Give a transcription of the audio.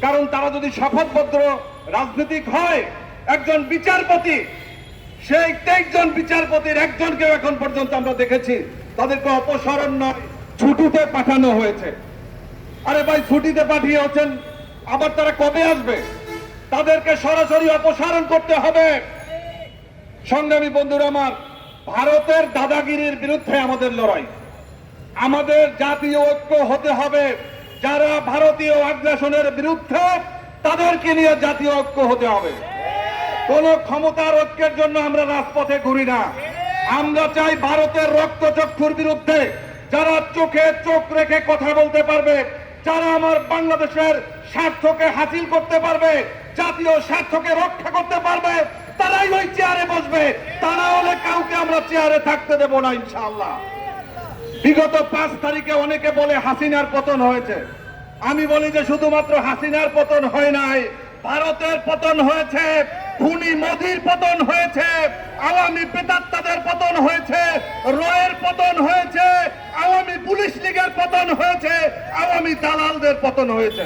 কারণ তারা যদি শপথপত্র রাজনীতিক হয়, একজন বিচারপতি, সেই 23 জন বিচারপতির একজনকে এখন পর্যন্ত আমরা দেখেছি তাদেরকে অপসারণ নয়, ছুটিতে পাঠানো হয়েছে। আরে ভাই, ছুটিতে পাঠিয়েছেন, আবার তারা কবে আসবে? তাদেরকে সরাসরি অপসারণ করতে হবে। সংগ্রামী বন্ধুরা আমার, ভারতের দাদাগিরির বিরুদ্ধে আমাদের লড়াই। আমাদের জাতীয় ঐক্য হতে হবে। যারা ভারতীয় আগ্রাসনের বিরুদ্ধে, তাদেরকে নিয়ে জাতীয় ঐক্য হতে হবে। কোন ক্ষমতার ঐক্যের জন্য আমরা রাজপথে ঘুরি না। আমরা চাই ভারতের রক্তচক্ষুর বিরুদ্ধে যারা চোখে চোখ রেখে কথা বলতে পারবে, যারা আমার বাংলাদেশের স্বার্থকে হাসিল করতে পারবে, জাতীয় স্বার্থকে রক্ষা করতে পারবে, তারাই ওই চেয়ারে বসবে। তা না হলে কাউকে আমরা চেয়ারে থাকতে দেব না ইনশাআল্লাহ। বিগত 5 তারিখে অনেকে বলে হাসিনার পতন হয়েছে। আমি বলি যে শুধুমাত্র হাসিনার পতন হয় নাই, ভারতের পতন হয়েছে, খুনি মোদির পতন হয়েছে, আওয়ামী প্রেতাত্মাদের পতন হয়েছে, রয়ের পতন হয়েছে, আওয়ামী পুলিশ লীগের পতন হয়েছে, আওয়ামী দালালদের পতন হয়েছে।